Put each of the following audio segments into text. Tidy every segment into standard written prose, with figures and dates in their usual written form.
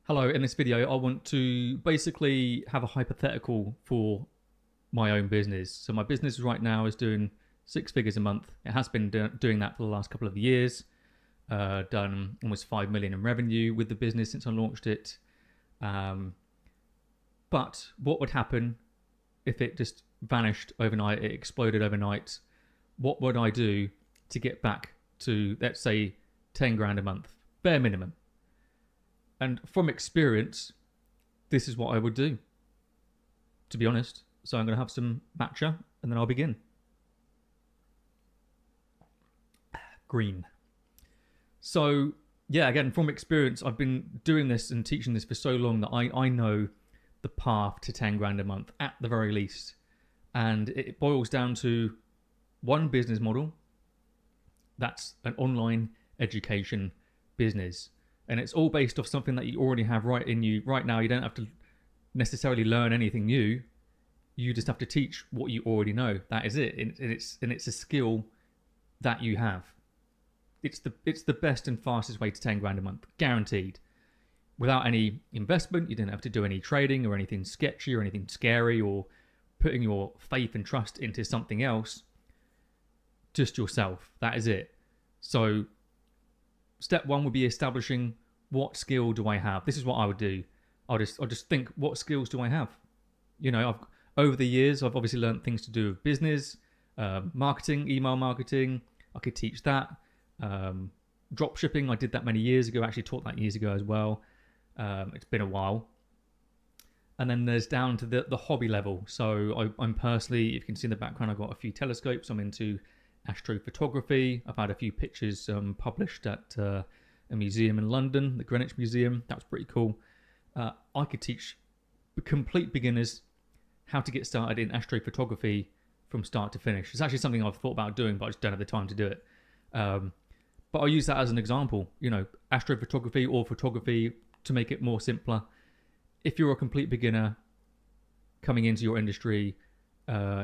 Hello, in this video, I want to basically have a hypothetical for my own business. So my business right now is doing 6 figures a month. It has been doing that for the last couple of years. Done almost 5 million in revenue with the business since I launched it. But what would happen if it just vanished overnight? It exploded overnight. What would I do to get back to, let's say, 10 grand a month, bare minimum? And from experience, this is what I would do, to be honest. So I'm going to have some matcha and then I'll begin. Green. So, yeah, again, from experience, I've been doing this and teaching this for so long that I know the path to 10 grand a month at the very least. And it boils down to one business model. That's an online education business. And it's all based off something that you already have right in you right now. You don't have to necessarily learn anything new. You just have to teach what you already know. That is it. And it's a skill that you have. It's the best and fastest way to 10 grand a month, guaranteed. Without any investment, you don't have to do any trading or anything sketchy or anything scary or putting your faith and trust into something else. Just yourself. That is it. So step one would be establishing what skill do I have. This is what I would do. I'll just think, what skills do I have? You know, over the years, I've obviously learned things to do with business, marketing, email marketing. I could teach that. Drop shipping, I did that many years ago. Actually taught that years ago as well. It's been a while. And then there's down to the hobby level. So I'm personally, if you can see in the background, I've got a few telescopes. I'm into astrophotography. I've had a few pictures published at a museum in London, the Greenwich Museum. That was pretty cool. I could teach complete beginners how to get started in astrophotography from start to finish. It's actually something I've thought about doing, but I just don't have the time to do it. But I'll use that as an example. You know, astrophotography or photography, to make it more simpler. If you're a complete beginner coming into your industry,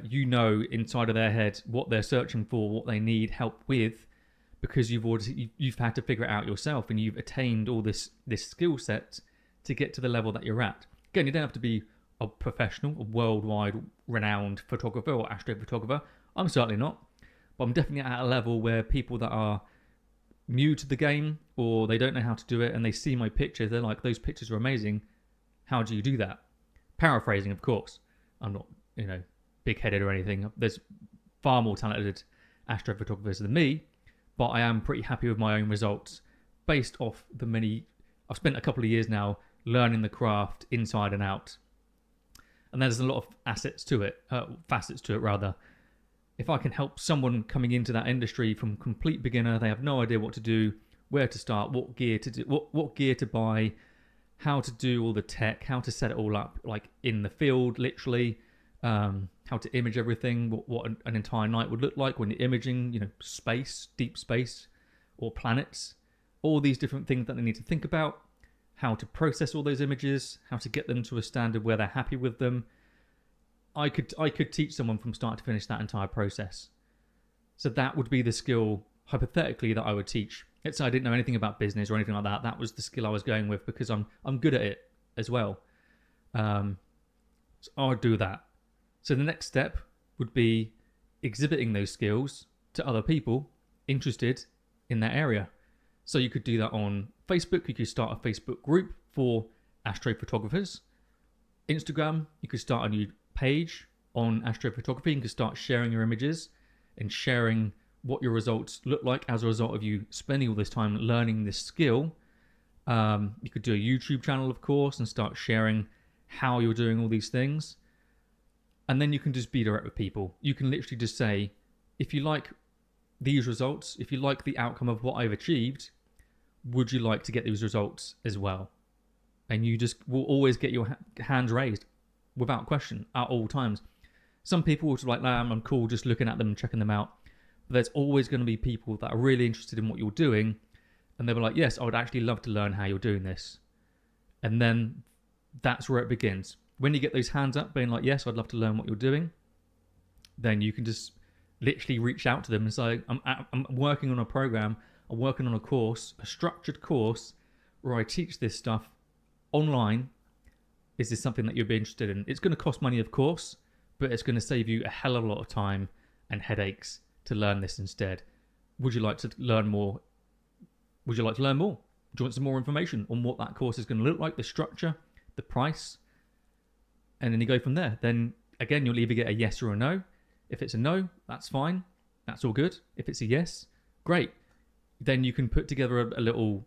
you know inside of their head what they're searching for, what they need help with, because you've had to figure it out yourself, and you've attained all this skill set to get to the level that you're at. Again, you don't have to be a professional, a worldwide renowned photographer or astrophotographer. I'm certainly not, but I'm definitely at a level where people that are new to the game or they don't know how to do it and they see my pictures, they're like, those pictures are amazing. How do you do that? Paraphrasing, of course. I'm not, big-headed or anything. There's far more talented astrophotographers than me, but I am pretty happy with my own results based off I've spent a couple of years now learning the craft inside and out. And there's a lot of facets to it rather. If I can help someone coming into that industry from complete beginner, they have no idea what to do, where to start, what gear to do, what gear to buy, how to do all the tech, how to set it all up, like in the field, literally, how to image everything, what an entire night would look like when you're imaging, space, deep space, or planets, all these different things that they need to think about, how to process all those images, how to get them to a standard where they're happy with them. I could teach someone from start to finish that entire process. So that would be the skill, hypothetically, that I would teach. Let's say I didn't know anything about business or anything like that. That was the skill I was going with because I'm good at it as well. So I would do that. So the next step would be exhibiting those skills to other people interested in that area. So you could do that on Facebook. You could start a Facebook group for astrophotographers. Instagram, you could start a new page on astrophotography. You could start sharing your images and sharing what your results look like as a result of you spending all this time learning this skill. You could do a YouTube channel, of course, and start sharing how you're doing all these things. And then you can just be direct with people. You can literally just say, if you like these results, if you like the outcome of what I've achieved, would you like to get these results as well? And you just will always get your hands raised without question at all times. Some people will be like, nah, I'm cool just looking at them and checking them out. But there's always going to be people that are really interested in what you're doing. And they'll be like, yes, I would actually love to learn how you're doing this. And then that's where it begins. When you get those hands up being like, yes, I'd love to learn what you're doing, then you can just literally reach out to them and say, I'm working on a program, I'm working on a course, a structured course where I teach this stuff online, is this something that you'd be interested in? It's going to cost money, of course, but it's going to save you a hell of a lot of time and headaches to learn this instead. Would you like to learn more? Would you like to learn more? Do you want some more information on what that course is going to look like, the structure, the price? And then you go from there. Then again, you'll either get a yes or a no. If it's a no, that's fine. That's all good. If it's a yes, great. Then you can put together a little...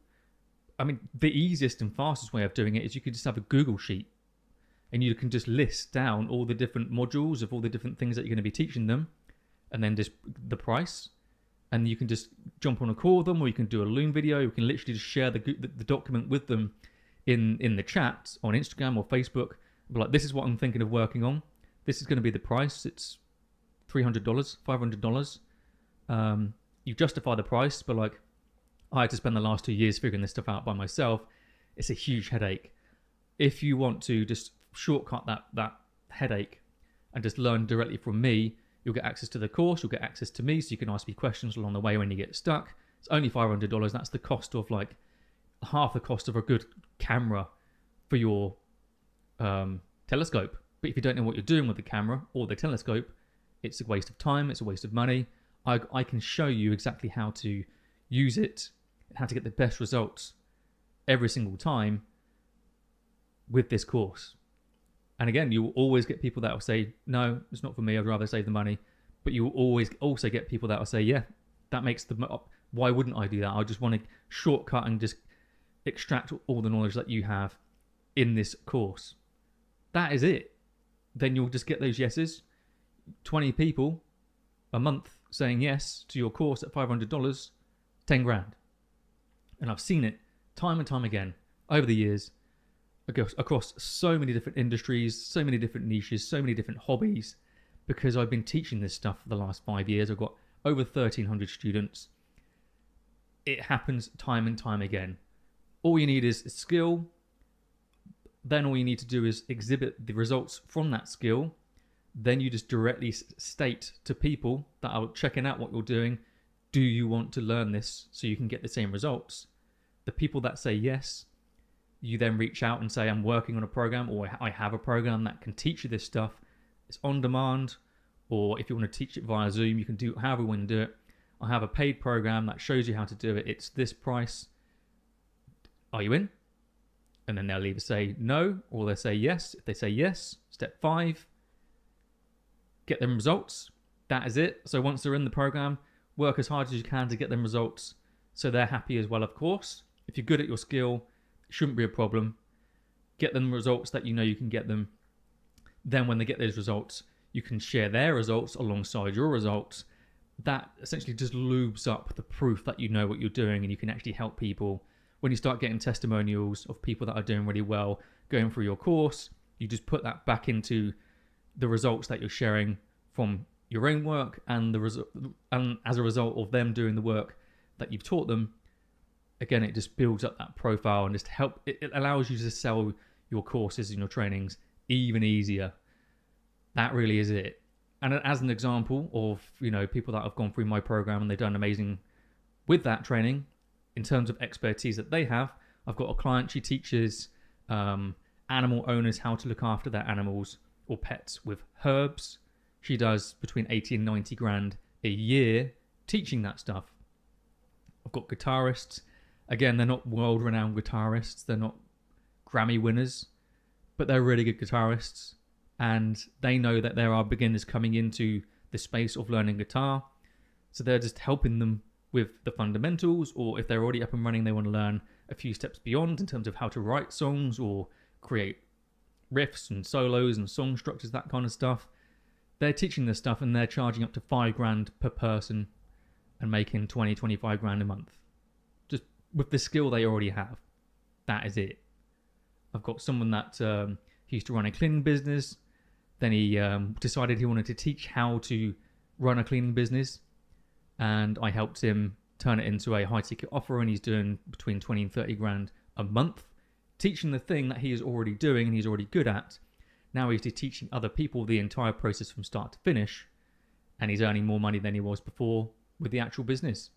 I mean, the easiest and fastest way of doing it is you could just have a Google sheet and you can just list down all the different modules of all the different things that you're going to be teaching them, and then just the price. And you can just jump on a call with them, or you can do a Loom video. You can literally just share the document with them in the chat on Instagram or Facebook. Be like, this is what I'm thinking of working on. This is going to be the price. It's $300, $500. You justify the price, but like, I had to spend the last 2 years figuring this stuff out by myself. It's a huge headache. If you want to just shortcut that headache and just learn directly from me, you'll get access to the course, you'll get access to me, so you can ask me questions along the way when you get stuck. It's only $500. That's the cost of like half the cost of a good camera for your telescope. But if you don't know what you're doing with the camera or the telescope, it's a waste of time, it's a waste of money. I can show you exactly how to use it and how to get the best results every single time with this course. And again, you will always get people that will say, no, it's not for me, I'd rather save the money. But you will always also get people that will say, yeah, that makes why wouldn't I do that? I just want to shortcut and just extract all the knowledge that you have in this course. That is it. Then you'll just get those yeses. 20 people a month saying yes to your course at $500, 10 grand. And I've seen it time and time again over the years, across so many different industries, so many different niches, so many different hobbies, because I've been teaching this stuff for the last 5 years. I've got over 1,300 students. It happens time and time again. All you need is skill. Then all you need to do is exhibit the results from that skill. Then you just directly state to people that are checking out what you're doing, do you want to learn this so you can get the same results? The people that say yes, you then reach out and say, I'm working on a program, or I have a program that can teach you this stuff. It's on demand, or if you want to teach it via Zoom, you can do it however you want to do it. I have a paid program that shows you how to do it. It's this price. Are you in? And then they'll either say no, or they'll say yes. If they say yes, step 5, get them results. That is it. So once they're in the program, work as hard as you can to get them results so they're happy as well, of course. If you're good at your skill, it shouldn't be a problem. Get them results that you know you can get them. Then when they get those results, you can share their results alongside your results. That essentially just lubes up the proof that you know what you're doing, and you can actually help people. When you start getting testimonials of people that are doing really well going through your course, you just put that back into the results that you're sharing from your own work, and and as a result of them doing the work that you've taught them. Again, it just builds up that profile and just it allows you to sell your courses and your trainings even easier. That really is it. And as an example of, people that have gone through my program and they've done amazing with that training in terms of expertise that they have, I've got a client, she teaches animal owners how to look after their animals or pets with herbs. She does between 80 and 90 grand a year teaching that stuff. I've got guitarists. Again, they're not world-renowned guitarists. They're not Grammy winners, but they're really good guitarists. And they know that there are beginners coming into the space of learning guitar. So they're just helping them with the fundamentals, or if they're already up and running, they want to learn a few steps beyond in terms of how to write songs or create riffs and solos and song structures, that kind of stuff. They're teaching this stuff and they're charging up to 5 grand per person and making 20, 25 grand a month. Just with the skill they already have. That is it. I've got someone that he used to run a cleaning business. Then he decided he wanted to teach how to run a cleaning business. And I helped him turn it into a high ticket offer, and he's doing between 20 and 30 grand a month, teaching the thing that he is already doing and he's already good at. Now he's just teaching other people the entire process from start to finish, and he's earning more money than he was before with the actual business.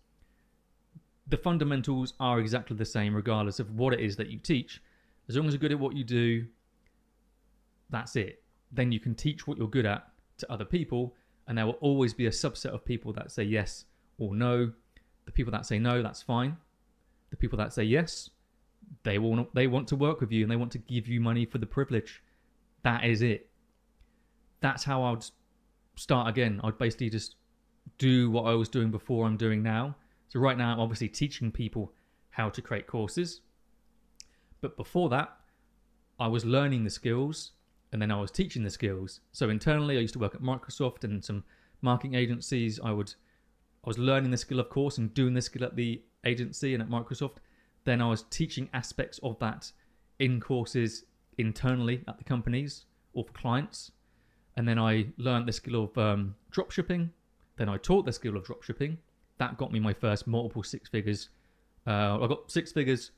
The fundamentals are exactly the same regardless of what it is that you teach. As long as you're good at what you do, that's it. Then you can teach what you're good at to other people, and there will always be a subset of people that say yes or no. The people that say no, that's fine. The people that say yes, they want to work with you and they want to give you money for the privilege. That is it. That's how I'd start again. I'd basically just do what I was doing before I'm doing now. So right now I'm obviously teaching people how to create courses. But before that, I was learning the skills and then I was teaching the skills. So internally, I used to work at Microsoft and some marketing agencies. I was learning the skill, of course, and doing the skill at the agency and at Microsoft. Then I was teaching aspects of that in courses internally at the companies or for clients. And then I learned the skill of drop shipping. Then I taught the skill of drop shipping. That got me my first multiple six figures. I got 6 figures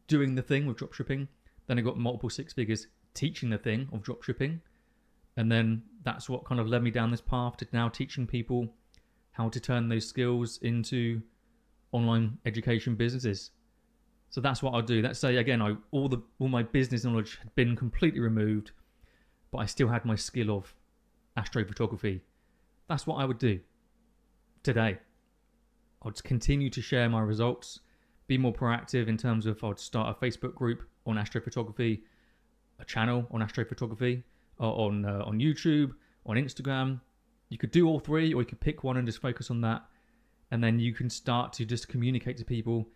doing the thing with drop shipping. Then I got multiple 6 figures teaching the thing of drop shipping. And then that's what kind of led me down this path to now teaching people how to turn those skills into online education businesses. So that's what I'll do. Let's say again, all my business knowledge had been completely removed, but I still had my skill of astrophotography. That's what I would do today. I'd continue to share my results, be more proactive in terms of I'd start a Facebook group on astrophotography, a channel on astrophotography, on YouTube, on Instagram. You could do all three, or you could pick one and just focus on that. And then you can start to just communicate to people,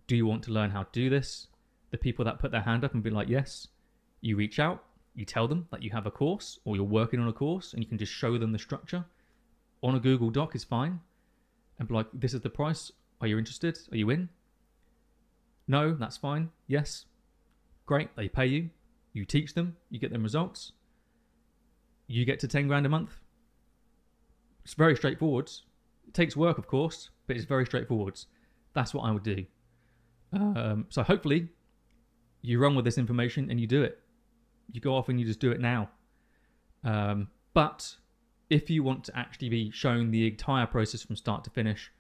do you want to learn how to do this? The people that put their hand up and be like, yes, you reach out, you tell them that you have a course or you're working on a course, and you can just show them the structure on a Google Doc is fine. And be like, this is the price. Are you interested? Are you in? No, that's fine. Yes. Great. They pay you. You teach them. You get them results. You get to 10 grand a month. It's very straightforward. It takes work, of course, but it's very straightforward. That's what I would do. So hopefully you run with this information and you do it. You go off and you just do it now. But if you want to actually be shown the entire process from start to finish,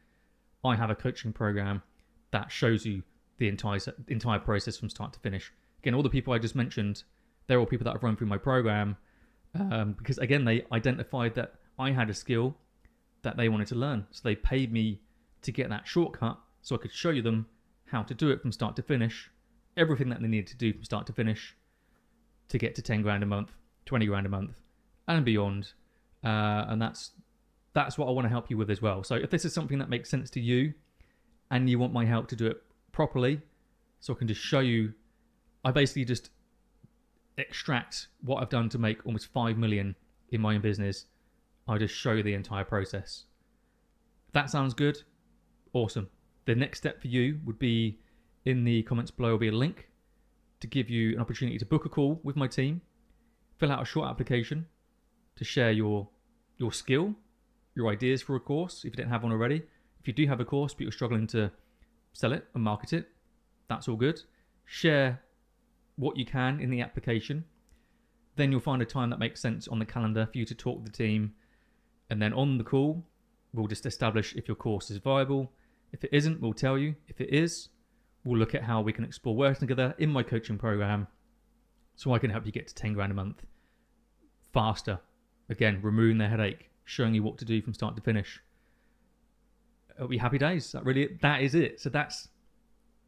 I have a coaching program that shows you the entire process from start to finish. Again, all the people I just mentioned, they're all people that have run through my program because, again, they identified that I had a skill that they wanted to learn. So they paid me to get that shortcut so I could show you them how to do it from start to finish, everything that they needed to do from start to finish to get to 10 grand a month, 20 grand a month and beyond. And that's what I want to help you with as well. So if this is something that makes sense to you and you want my help to do it properly, so I can just show you, I basically just extract what I've done to make almost 5 million in my own business. I just show you the entire process. If that sounds good, awesome. The next step for you would be in the comments below will be a link to give you an opportunity to book a call with my team, fill out a short application to share your skill, your ideas for a course if you don't have one already. If you do have a course but you're struggling to sell it and market it, that's all good. Share what you can in the application. Then you'll find a time that makes sense on the calendar for you to talk with the team. And then on the call, we'll just establish if your course is viable. If it isn't, we'll tell you. If it is, we'll look at how we can explore working together in my coaching program so I can help you get to 10 grand a month faster. Again, removing the headache, showing you what to do from start to finish. It'll be happy days. That is it. So that's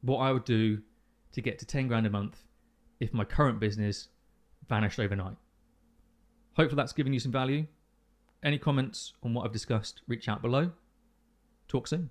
what I would do to get to 10 grand a month if my current business vanished overnight. Hopefully that's given you some value. Any comments on what I've discussed, reach out below. Talk soon.